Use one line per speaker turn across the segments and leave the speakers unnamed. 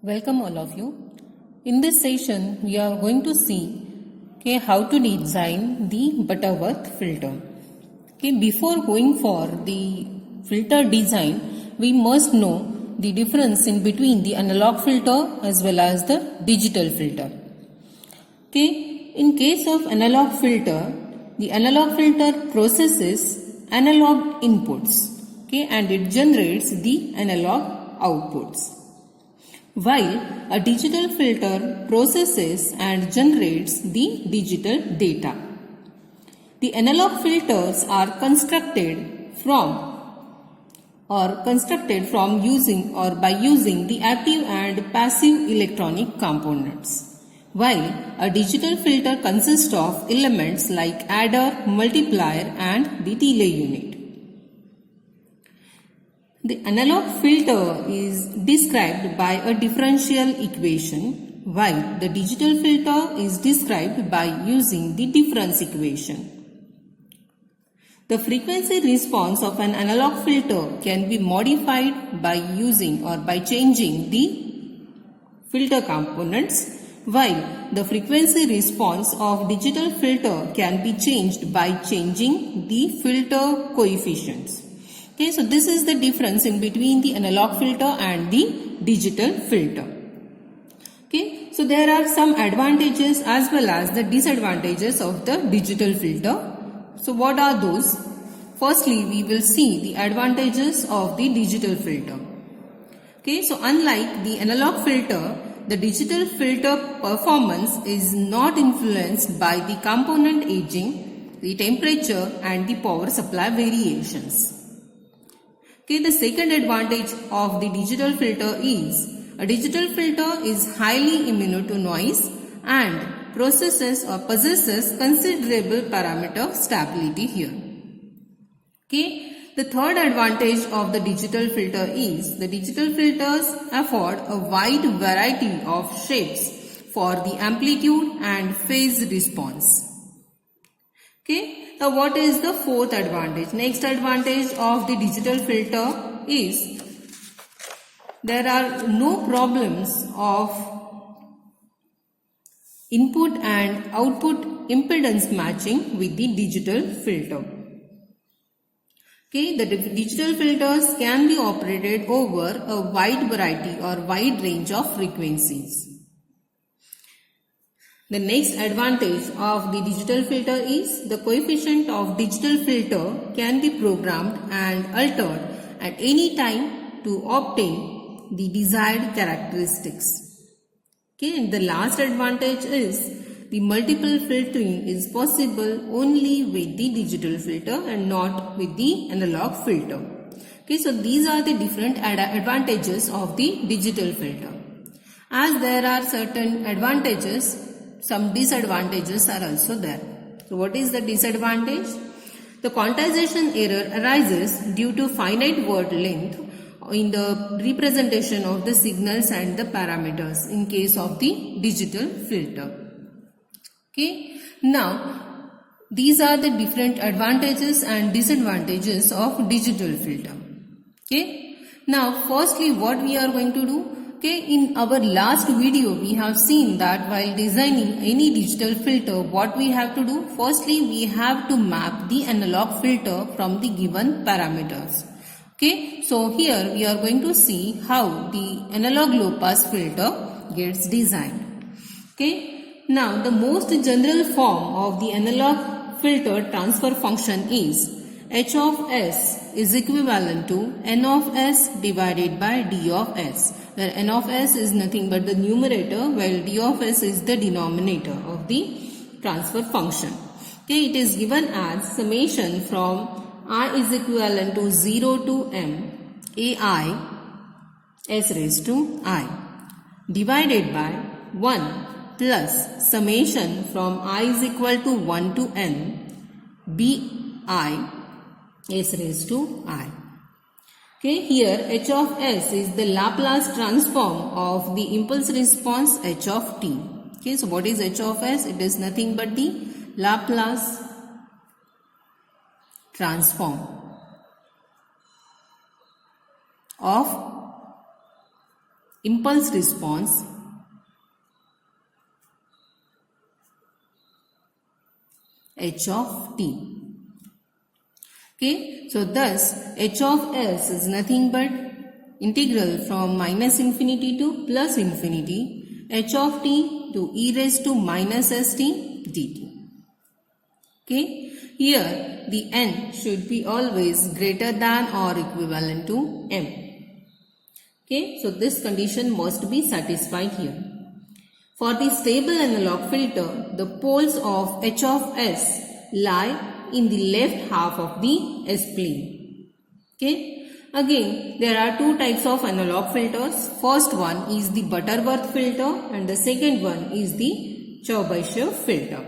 Welcome all of you. In this session, we are going to see how to design the Butterworth filter. Before going for the filter design, we must know the difference in between the analog filter as well as the digital filter. In case of analog filter, the analog filter processes analog inputs, and it generates the analog outputs, while a digital filter processes and generates the digital data. The analog filters are constructed from using the active and passive electronic components, while a digital filter consists of elements like adder, multiplier and the delay unit. The analog filter is described by a differential equation, while the digital filter is described by using the difference equation. The frequency response of an analog filter can be modified by using or by changing the filter components, while the frequency response of digital filter can be changed by changing the filter coefficients. So this is the difference in between the analog filter and the digital filter. So there are some advantages as well as the disadvantages of the digital filter. So what are those? Firstly, we will see the advantages of the digital filter. So unlike the analog filter, the digital filter performance is not influenced by the component aging, the temperature and the power supply variations. The second advantage of the digital filter is a digital filter is highly immune to noise and possesses considerable parameter stability here. The third advantage of the digital filter is the digital filters afford a wide variety of shapes for the amplitude and phase response. Now what is the fourth advantage? Next advantage of the digital filter is there are no problems of input and output impedance matching with the digital filter. The digital filters can be operated over a wide variety or wide range of frequencies. The next advantage of the digital filter is the coefficient of digital filter can be programmed and altered at any time to obtain the desired characteristics. And the last advantage is the multiple filtering is possible only with the digital filter and not with the analog filter. So these are the different advantages of the digital filter. As there are certain advantages, some disadvantages are also there. So what is the disadvantage? The quantization error arises due to finite word length in the representation of the signals and the parameters in case of the digital filter. Now these are the different advantages and disadvantages of digital filter. Now firstly what we are going to do? In our last video, we have seen that while designing any digital filter, what we have to do? Firstly, we have to map the analog filter from the given parameters. So here we are going to see how the analog low pass filter gets designed. Now the most general form of the analog filter transfer function is H of S is equivalent to N of S divided by D of S, where N of S is nothing but the numerator while D of S is the denominator of the transfer function. It is given as summation from I is equivalent to 0 to M AI S raised to I divided by 1 plus summation from I is equal to 1 to N BI S raised to I. Here H of S is the Laplace transform of the impulse response H of t. So what is H of S? It is nothing but the Laplace transform of impulse response h of t. Okay, so thus h of s is nothing but integral from minus infinity to plus infinity h of t to e raised to minus st dt. Okay, here the n should be always greater than or equivalent to m. Okay, so this condition must be satisfied here. For the stable analog filter, the poles of h of s lie in the left half of the S-plane. Okay. Again, there are two types of analog filters. First one is the Butterworth filter and the second one is the Chebyshev filter.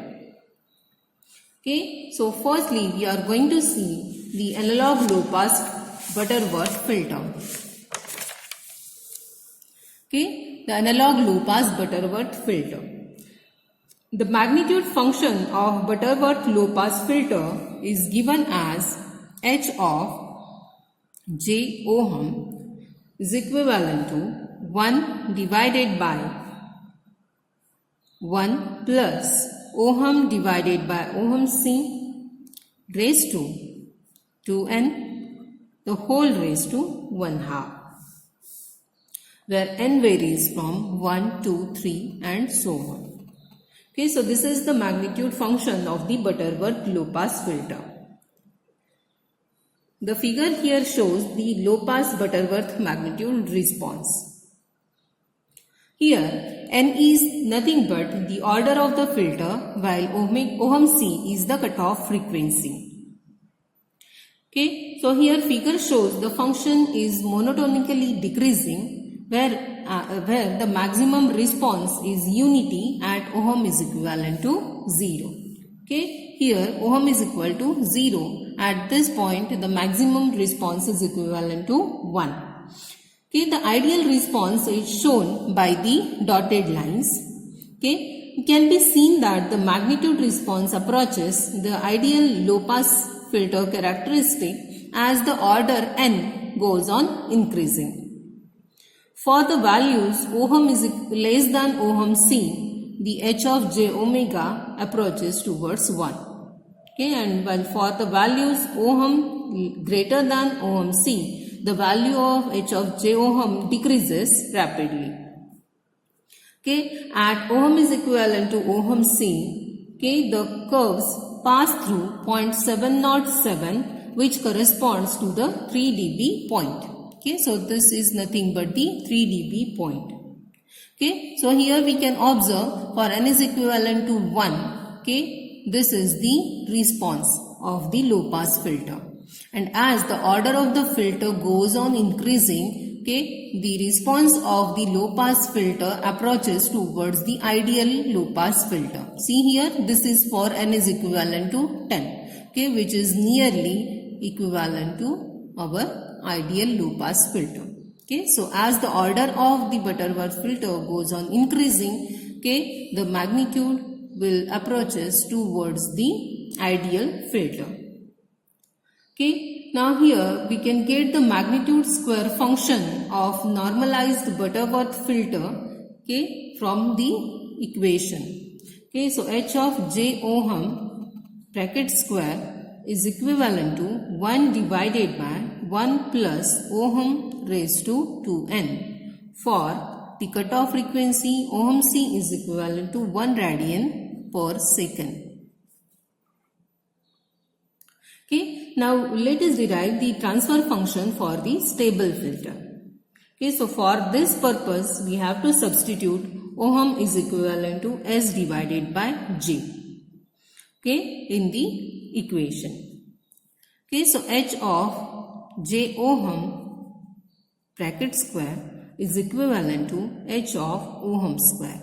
Okay. So firstly, we are going to see the analog low-pass Butterworth filter. Okay. The analog low-pass Butterworth filter. The magnitude function of Butterworth low-pass filter is given as h of j ohm is equivalent to 1 divided by 1 plus ohm divided by ohm c raised to 2n the whole raised to 1/2, where n varies from 1, 2, 3 and so on. Okay, so this is the magnitude function of the Butterworth low-pass filter. The figure here shows the low-pass Butterworth magnitude response. Here, n is nothing but the order of the filter, while ohm c is the cutoff frequency. Okay, so here figure shows the function is monotonically decreasing, where the maximum response is unity at ohm is equivalent to 0. Okay, here ohm is equal to 0. At this point, the maximum response is equivalent to 1. Okay, the ideal response is shown by the dotted lines. Okay, it can be seen that the magnitude response approaches the ideal low-pass filter characteristic as the order n goes on increasing. For the values ohm is less than ohm c, the h of j omega approaches towards 1. Okay, and while for the values ohm greater than ohm c, the value of h of j ohm decreases rapidly. Okay, at ohm is equivalent to ohm c, okay, the curves pass through 0.707, which corresponds to the 3 dB point. Okay, so this is nothing but the 3 dB point. Okay, so here we can observe for n is equivalent to 1. Okay, this is the response of the low pass filter. And as the order of the filter goes on increasing, okay, the response of the low pass filter approaches towards the ideal low pass filter. See here, this is for n is equivalent to 10. Okay, which is nearly equivalent to our ideal low pass filter. Okay, so as the order of the Butterworth filter goes on increasing, okay, the magnitude will approaches towards the ideal filter. Okay, now here we can get the magnitude square function of normalized Butterworth filter, okay, from the equation. Okay, so h of j ohm bracket square is equivalent to 1 divided by 1 plus ohm raised to 2n. For the cutoff frequency, ohm c is equivalent to 1 radian per second. Okay, now let us derive the transfer function for the stable filter. Okay, so for this purpose, we have to substitute ohm is equivalent to s divided by j. Okay, in the equation. Okay, so h of j ohm bracket square is equivalent to h of ohm square,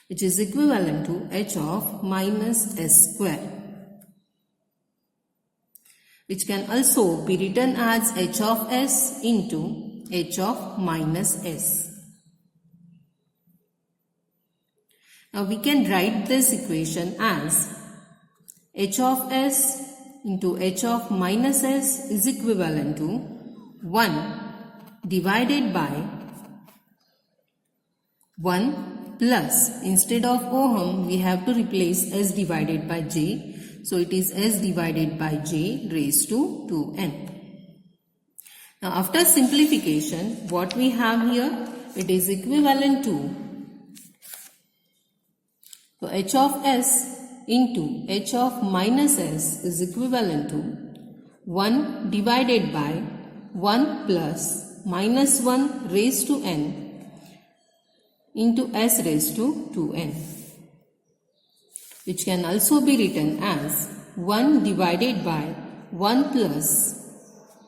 which is equivalent to h of minus s square, which can also be written as h of s into h of minus s. Now we can write this equation as h of s into h of minus s is equivalent to 1 divided by 1 plus, instead of ohm we have to replace s divided by j. So it is s divided by j raised to 2n. Now after simplification, what we have here, it is equivalent to, so h of s into h of minus s is equivalent to 1 divided by 1 plus minus 1 raised to n into s raised to 2n, which can also be written as 1 divided by 1 plus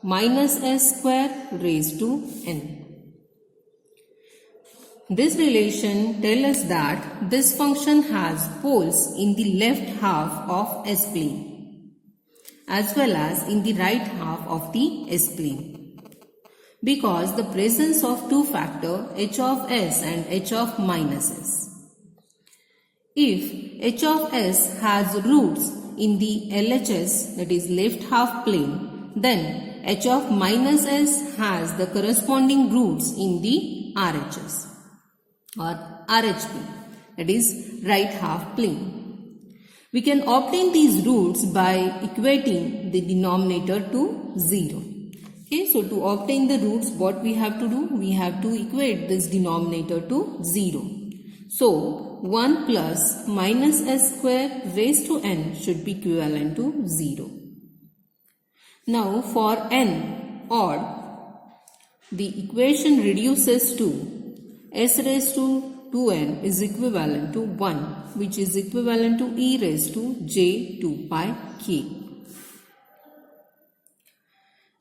minus s square raised to n. This relation tells us that this function has poles in the left half of s-plane as well as in the right half of the s-plane, because the presence of two factors h of s and h of minus s. If h of s has roots in the LHS, that is left half plane, then h of minus s has the corresponding roots in the RHS or RH plane, that is right half plane. We can obtain these roots by equating the denominator to 0. Okay, so to obtain the roots, what we have to do? We have to equate this denominator to 0. So 1 plus minus s square raised to n should be equivalent to 0. Now for n odd, the equation reduces to s raised to 2n is equivalent to 1, which is equivalent to e raised to j 2 pi k.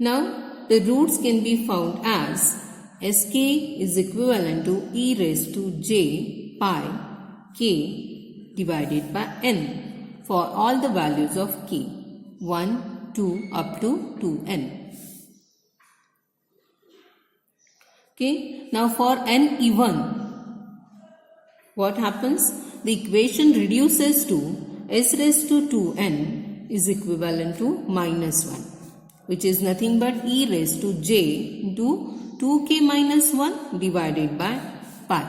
Now the roots can be found as sk is equivalent to e raised to j pi k divided by n for all the values of k, 1, 2 up to 2n. Okay, now for n even, what happens? The equation reduces to s raised to 2n is equivalent to minus 1, which is nothing but e raised to j into 2k minus 1 divided by pi.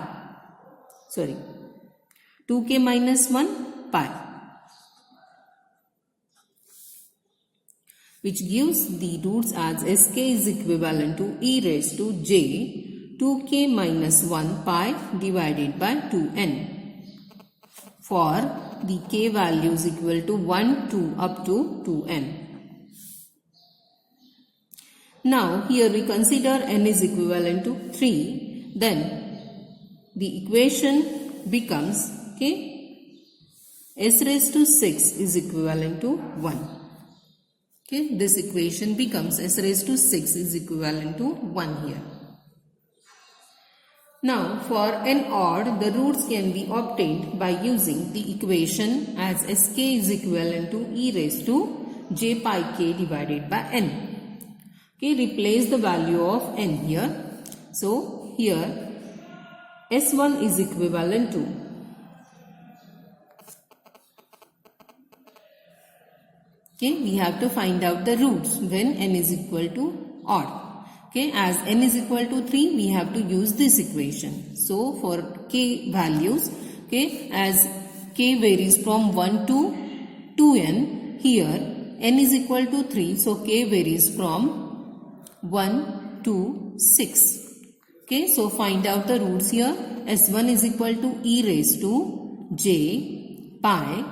2k minus 1 pi, which gives the roots as sk is equivalent to e raised to j 2k minus 1 pi divided by 2n for the k values equal to 1, 2 up to 2n. Now here we consider n is equivalent to 3, then the equation becomes, okay, s raised to 6 is equivalent to 1. Okay, this equation becomes s raised to 6 is equivalent to 1 here. Now for n odd, the roots can be obtained by using the equation as sk is equivalent to e raised to j pi k divided by n. Okay, replace the value of n here. So here s1 is equivalent to, okay, we have to find out the roots when n is equal to odd. Okay, as n is equal to 3, we have to use this equation. So for k values, okay, as k varies from 1 to 2n, here n is equal to 3, so k varies from 1 to 6. Okay, so find out the roots here. S1 is equal to e raised to j pi,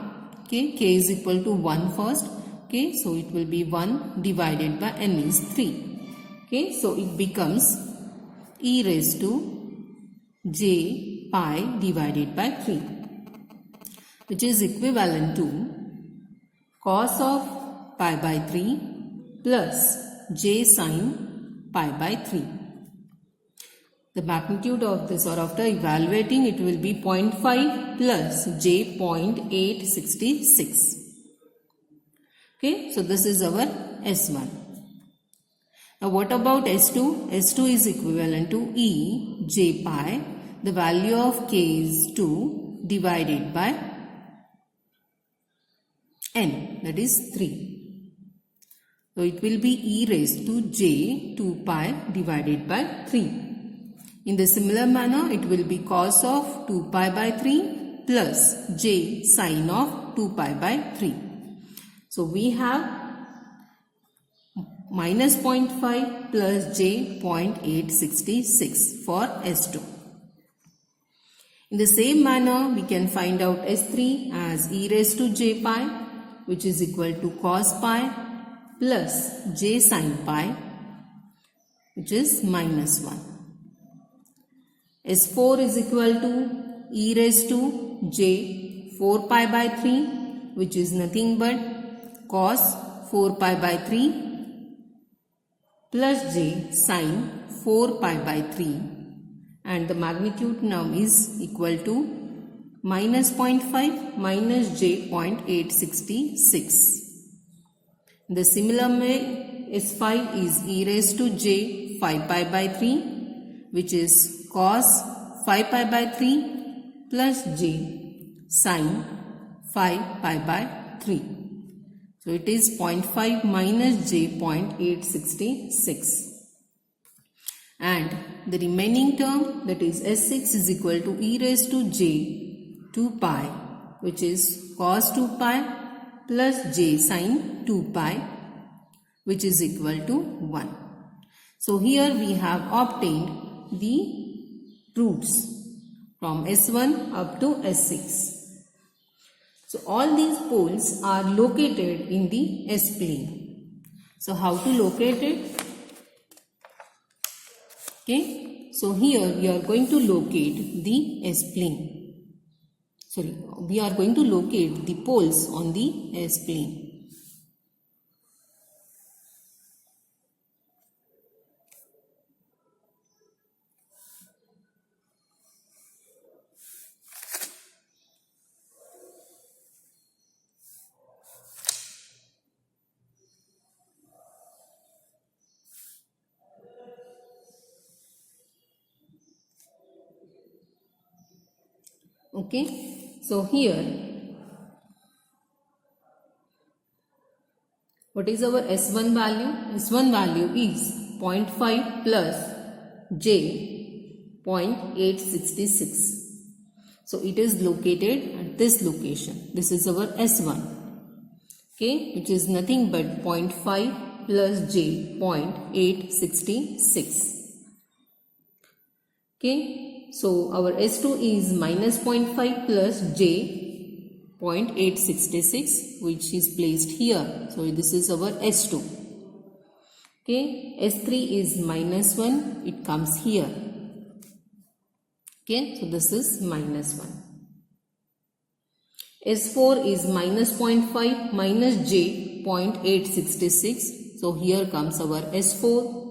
okay, k is equal to 1 first. Okay, so it will be 1 divided by n is 3. Okay, so it becomes e raised to j pi divided by 3, which is equivalent to cos of pi by 3 plus j sin pi by 3. The magnitude of this, or after evaluating, it will be 0.5 plus j 0.866. Okay, so this is our S1. Now what about S2? S2 is equivalent to E j pi. The value of k is 2 divided by n, that is 3. So it will be e raised to j 2 pi divided by 3. In the similar manner, it will be cos of 2 pi by 3 plus j sin of 2 pi by 3. So we have minus 0.5 plus j 0.866 for S2. In the same manner, we can find out S3 as e raised to j pi, which is equal to cos pi plus j sin pi, which is minus 1. S4 is equal to e raised to j 4 pi by 3, which is nothing but cos 4 pi by 3 plus j sin 4 pi by 3, and the magnitude now is equal to minus 0.5 minus j 0.866. In the similar way, S5 is e raised to j 5 pi by 3, which is cos 5 pi by 3 plus j sin 5 pi by 3. So it is 0.5 minus j 0.866. And the remaining term, that is S6, is equal to e raised to j 2 pi, which is cos 2 pi plus j sin 2 pi, which is equal to 1. So here we have obtained the roots from S1 up to S6. So all these poles are located in the S-plane. So how to locate it? Okay, so here we are going to locate the S-plane. Sorry, we are going to locate the poles on the S-plane. Okay, so here what is our S1 value? S1 value is 0.5 plus j 0.866. So it is located at this location. This is our S1. Okay, which is nothing but 0.5 plus j 0.866. Okay. So our S2 is minus 0.5 plus j 0.866, which is placed here. So this is our S2. Okay, S3 is minus 1, it comes here. Okay, so this is minus 1. S4 is minus 0.5 minus j 0.866. So here comes our S4.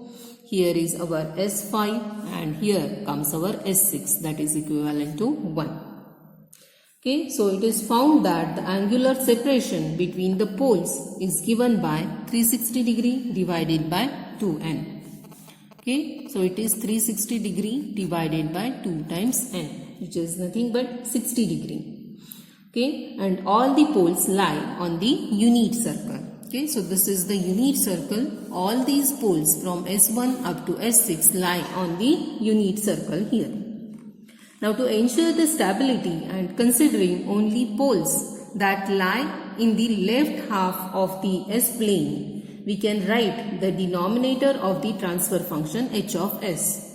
Here is our S5 and here comes our S6, that is equivalent to 1. Okay, so it is found that the angular separation between the poles is given by 360 degree divided by 2n. Okay, so it is 360 degree divided by 2 times n, which is nothing but 60 degree. Okay, and all the poles lie on the unit circle. Okay, so this is the unit circle. All these poles from S1 up to S6 lie on the unit circle here. Now to ensure the stability and considering only poles that lie in the left half of the S-plane, we can write the denominator of the transfer function h of s.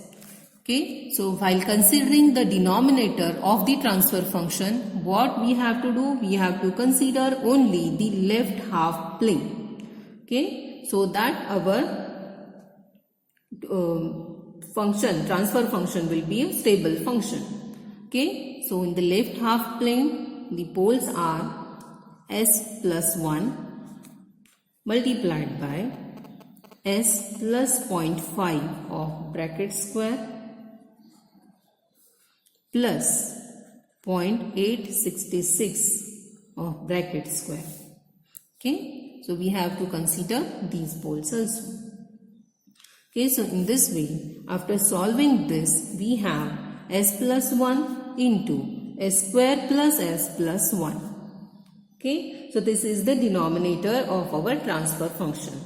Okay, so while considering the denominator of the transfer function, what we have to do? We have to consider only the left half plane. Okay, so that our transfer function will be a stable function. Okay, so in the left half plane, the poles are s plus 1 multiplied by s plus 0.5 of bracket square plus 0.866 of bracket square. Okay, so we have to consider these poles also. Okay, so in this way, after solving this, we have s plus 1 into s square plus s plus 1. Okay, so this is the denominator of our transfer function.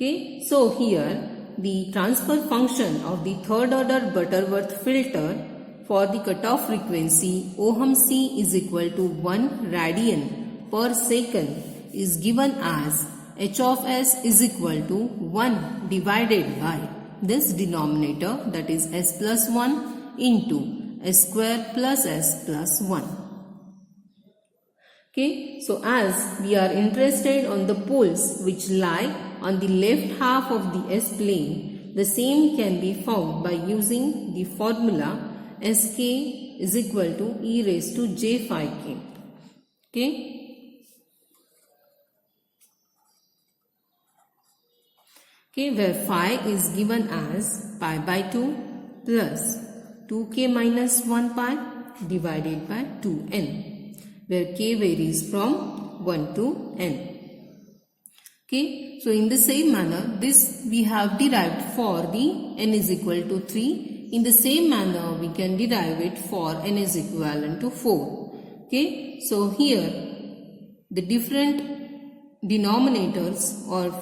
Okay, so here the transfer function of the third order Butterworth filter for the cutoff frequency Ohm C is equal to 1 radian per second is given as H of S is equal to 1 divided by this denominator, that is S plus 1 into S square plus S plus 1. Okay, so as we are interested on the poles which lie on the left half of the S plane, the same can be found by using the formula Sk is equal to e raised to j phi k. Okay, where phi is given as pi by 2 plus 2k minus 1 pi divided by 2n, where k varies from 1 to n. Okay, so in the same manner, this we have derived for the n is equal to 3. In the same manner, we can derive it for n is equivalent to 4. Okay, so here the different denominators, or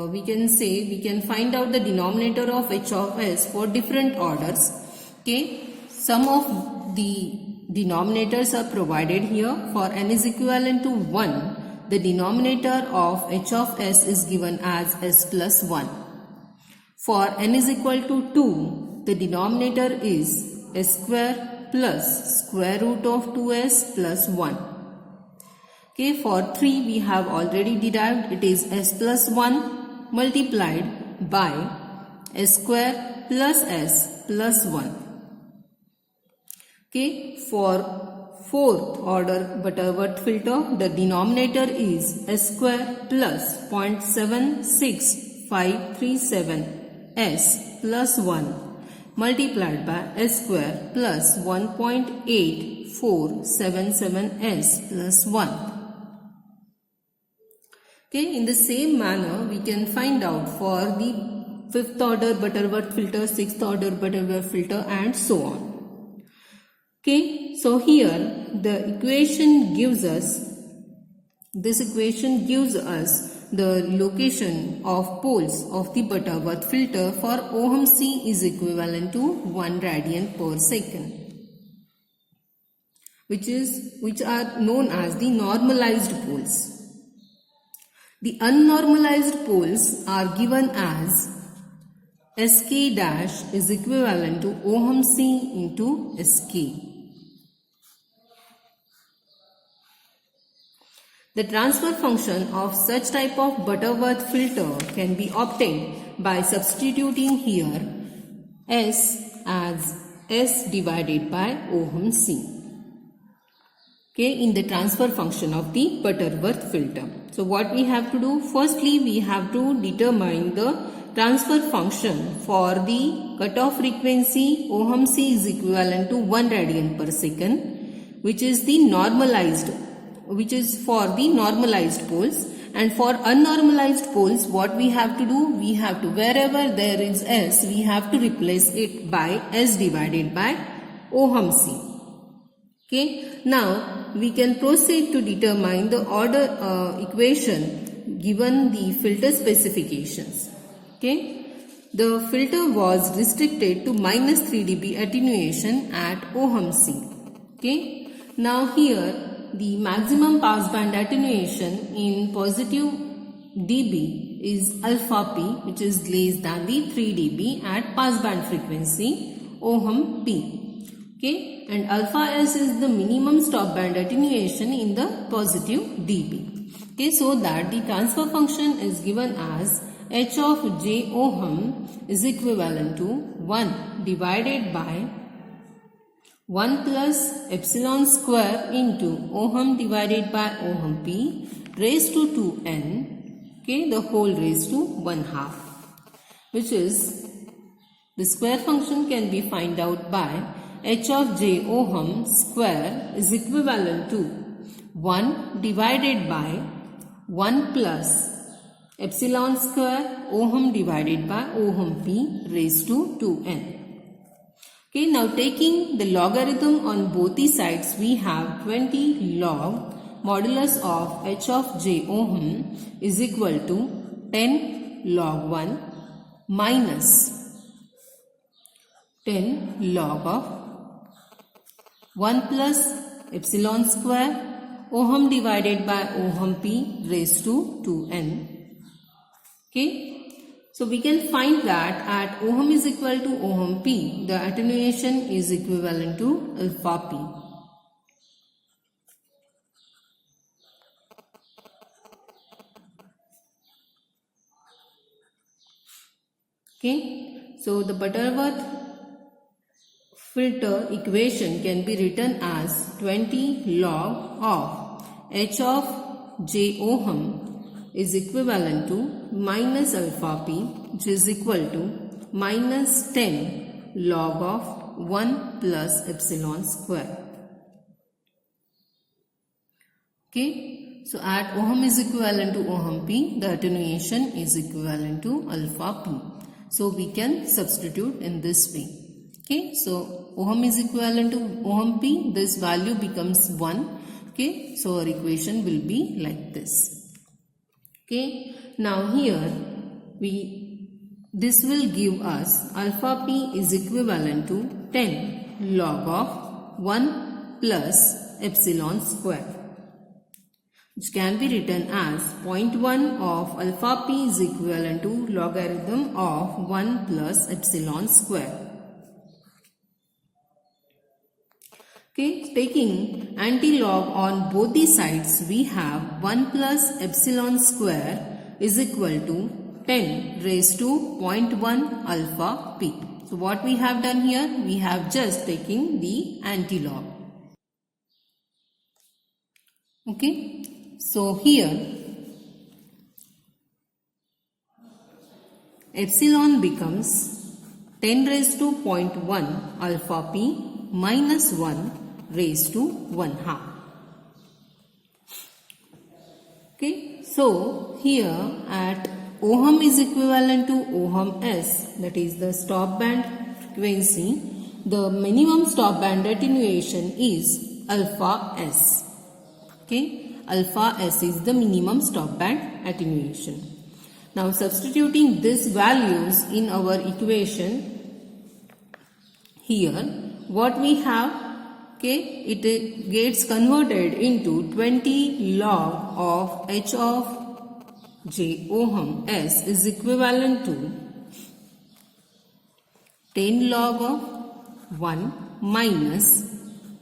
we can say we can find out the denominator of H of S for different orders. Okay, some of the denominators are provided here. For n is equivalent to 1. The denominator of H of S is given as S plus 1. For n is equal to 2, the denominator is S square plus square root of 2s plus 1. Okay, for 3 we have already derived, it is S plus 1 multiplied by S square plus S plus 1. Okay, for fourth order Butterworth filter, the denominator is S square plus 0.76537 S plus 1 multiplied by S square plus 1.8477 S plus 1. Okay, in the same manner we can find out for the fifth order Butterworth filter, sixth order Butterworth filter, and so on. Okay, so here the equation gives us, the location of poles of the Butterworth filter for Ohm C is equivalent to 1 radian per second, which are known as the normalized poles. The unnormalized poles are given as Sk dash is equivalent to Ohm C into Sk. The transfer function of such type of Butterworth filter can be obtained by substituting here S as S divided by Ohm C. Okay, in the transfer function of the Butterworth filter. So what we have to do? Firstly, we have to determine the transfer function for the cutoff frequency Ohm C is equivalent to 1 radian per second, which is for the normalized poles. And for unnormalized poles, what we have to do? We have to, wherever there is S, we have to replace it by S divided by Ohm C. Okay, now we can proceed to determine the order equation given the filter specifications. Okay, the filter was restricted to minus 3 dB attenuation at Ohm C. Okay, now here the maximum passband attenuation in positive dB is alpha p, which is less than the 3 dB at passband frequency Ohm P. Okay, and alpha s is the minimum stop band attenuation in the positive dB. Okay, so that the transfer function is given as H of j Ohm is equivalent to 1 divided by 1 plus epsilon square into Ohm divided by Ohm P raised to 2n, okay, the whole raised to 1/2, which is the square function can be found out by H of j Ohm square is equivalent to 1 divided by 1 plus epsilon square Ohm divided by Ohm P raised to 2n. Okay, now taking the logarithm on both the sides, we have 20 log modulus of H of j Ohm is equal to 10 log 1 minus 10 log of 1 plus epsilon square ohm divided by ohm p raised to 2n. Okay. So we can find that at ohm is equal to ohm p, the attenuation is equivalent to alpha p. Okay. So the Butterworth filter equation can be written as 20 log of h of j ohm is equivalent to minus alpha p, which is equal to minus 10 log of 1 plus epsilon square. Okay, so at ohm is equivalent to ohm p, the attenuation is equivalent to alpha p. So we can substitute in this way. Okay, so ohm is equivalent to ohm p, this value becomes 1. Okay, so our equation will be like this. Okay, now here this will give us alpha p is equivalent to 10 log of 1 plus epsilon square, which can be written as 0.1 of alpha p is equivalent to logarithm of 1 plus epsilon square. Okay, taking anti-log on both the sides, we have 1 plus epsilon square is equal to 10 raised to 0.1 alpha p. So what we have done here, we have just taken the anti-log. Okay, so here epsilon becomes 10 raised to 0.1 alpha p minus 1 raised to 1 half. Okay, so here at ohm is equivalent to ohm s, that is the stop band frequency, the minimum stop band attenuation is alpha s. Okay, alpha s is the minimum stop band attenuation. Now substituting these values in our equation, here what we have, okay, it gets converted into 20 log of h of j ohm s is equivalent to 10 log of 1 minus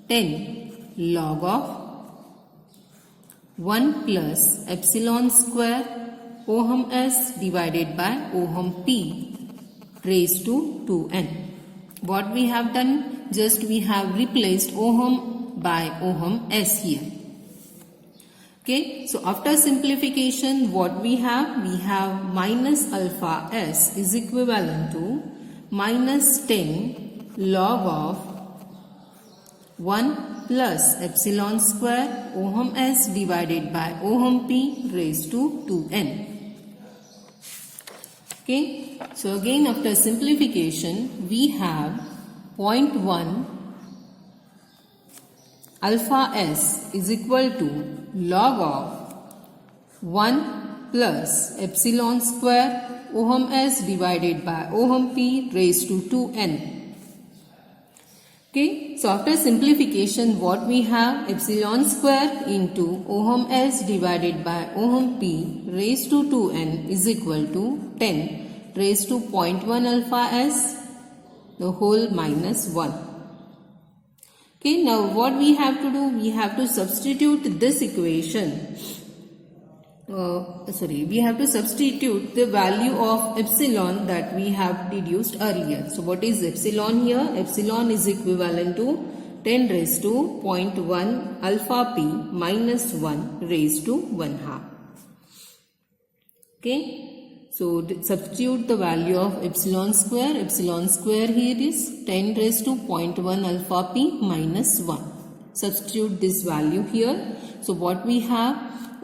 10 log of 1 plus epsilon square ohm s divided by ohm p raised to 2n. What we have done? Just we have replaced ohm by ohm s here. Okay, so after simplification, what we have? We have minus alpha s is equivalent to minus 10 log of 1 plus epsilon square ohm s divided by ohm p raised to 2n. Okay, so again after simplification, we have 0.1 alpha s is equal to log of 1 plus epsilon square ohm s divided by ohm p raised to 2n. Okay, so after simplification, what we have? Epsilon square into ohm s divided by ohm p raised to 2n is equal to 10 raised to 0.1 alpha s the whole minus 1. Okay, now what we have to do? We have to substitute this equation. We have to substitute the value of epsilon that we have deduced earlier. So what is epsilon here? Epsilon is equivalent to 10 raised to 0.1 alpha p minus 1 raised to 1 half. Okay. So substitute the value of epsilon square. Epsilon square here is 10 raised to 0.1 alpha p minus 1. Substitute this value here. So what we have?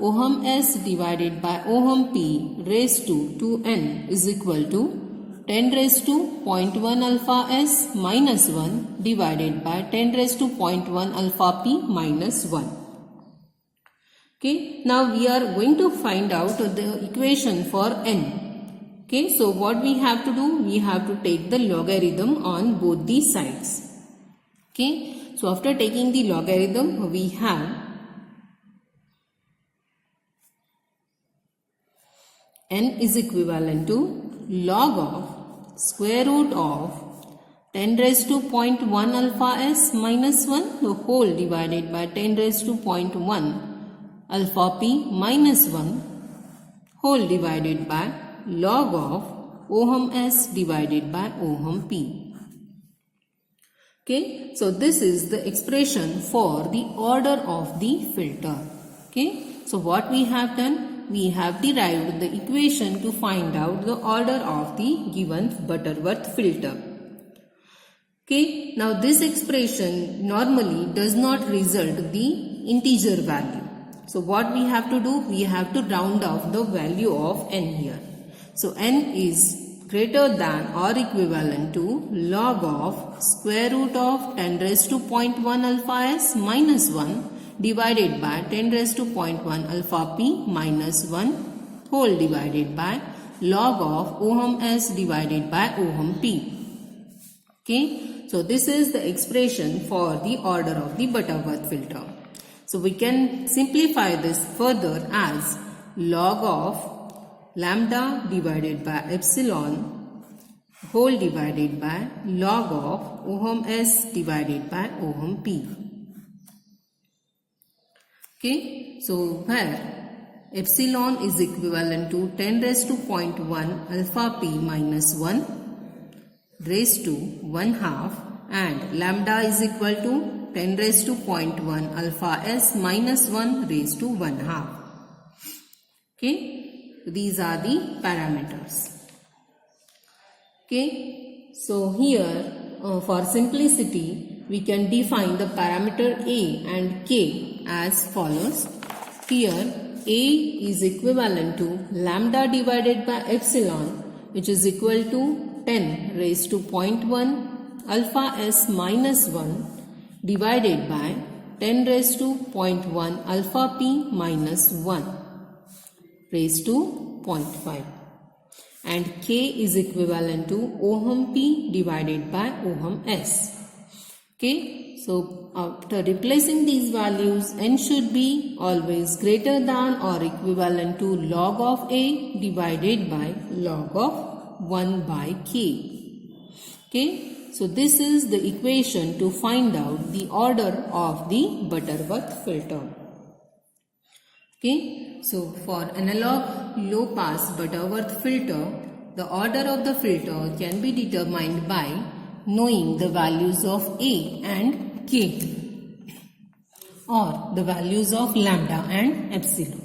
Ohm s divided by ohm p raised to 2n is equal to 10 raised to 0.1 alpha s minus 1 divided by 10 raised to 0.1 alpha p minus 1. Okay, now we are going to find out the equation for n. Okay, so what we have to do? We have to take the logarithm on both the sides. Okay, so after taking the logarithm, we have n is equivalent to log of square root of 10 raised to 0.1 alpha s minus 1 the whole divided by 10 raised to 0.1 alpha p minus 1 whole divided by log of ohm s divided by ohm p. Okay, so this is the expression for the order of the filter. Okay, so what we have done? We have derived the equation to find out the order of the given Butterworth filter. Okay, now this expression normally does not result the integer value. So what we have to do? We have to round off the value of n here. So n is greater than or equivalent to log of square root of 10 raised to 0.1 alpha s minus 1 divided by 10 raised to 0.1 alpha p minus 1 whole divided by log of ohm s divided by ohm p. Okay, so this is the expression for the order of the Butterworth filter. So we can simplify this further as log of lambda divided by epsilon whole divided by log of ohm s divided by ohm p. Okay, so where epsilon is equivalent to 10 raised to 0.1 alpha p minus 1 raised to 1 half and lambda is equal to 10 raised to 0.1 alpha s minus 1 raised to 1 half. Okay, these are the parameters. Okay, so here for simplicity we can define the parameter a and k as follows. Here a is equivalent to lambda divided by epsilon which is equal to 10 raised to 0.1 alpha s minus 1 divided by 10 raised to 0.1 alpha p minus 1 raised to 0.5 and k is equivalent to ohm p divided by ohm s. Okay, so after replacing these values, n should be always greater than or equivalent to log of a divided by log of 1 by k. Okay, so this is the equation to find out the order of the Butterworth filter. Okay, so for analog low pass Butterworth filter, the order of the filter can be determined by knowing the values of a and k or the values of lambda and epsilon.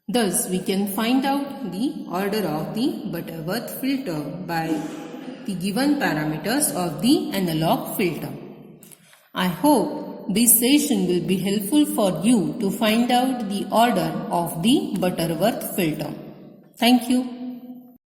Thus, we can find out the order of the Butterworth filter by the given parameters of the analog filter. I hope this session will be helpful for you to find out the order of the Butterworth filter. Thank you.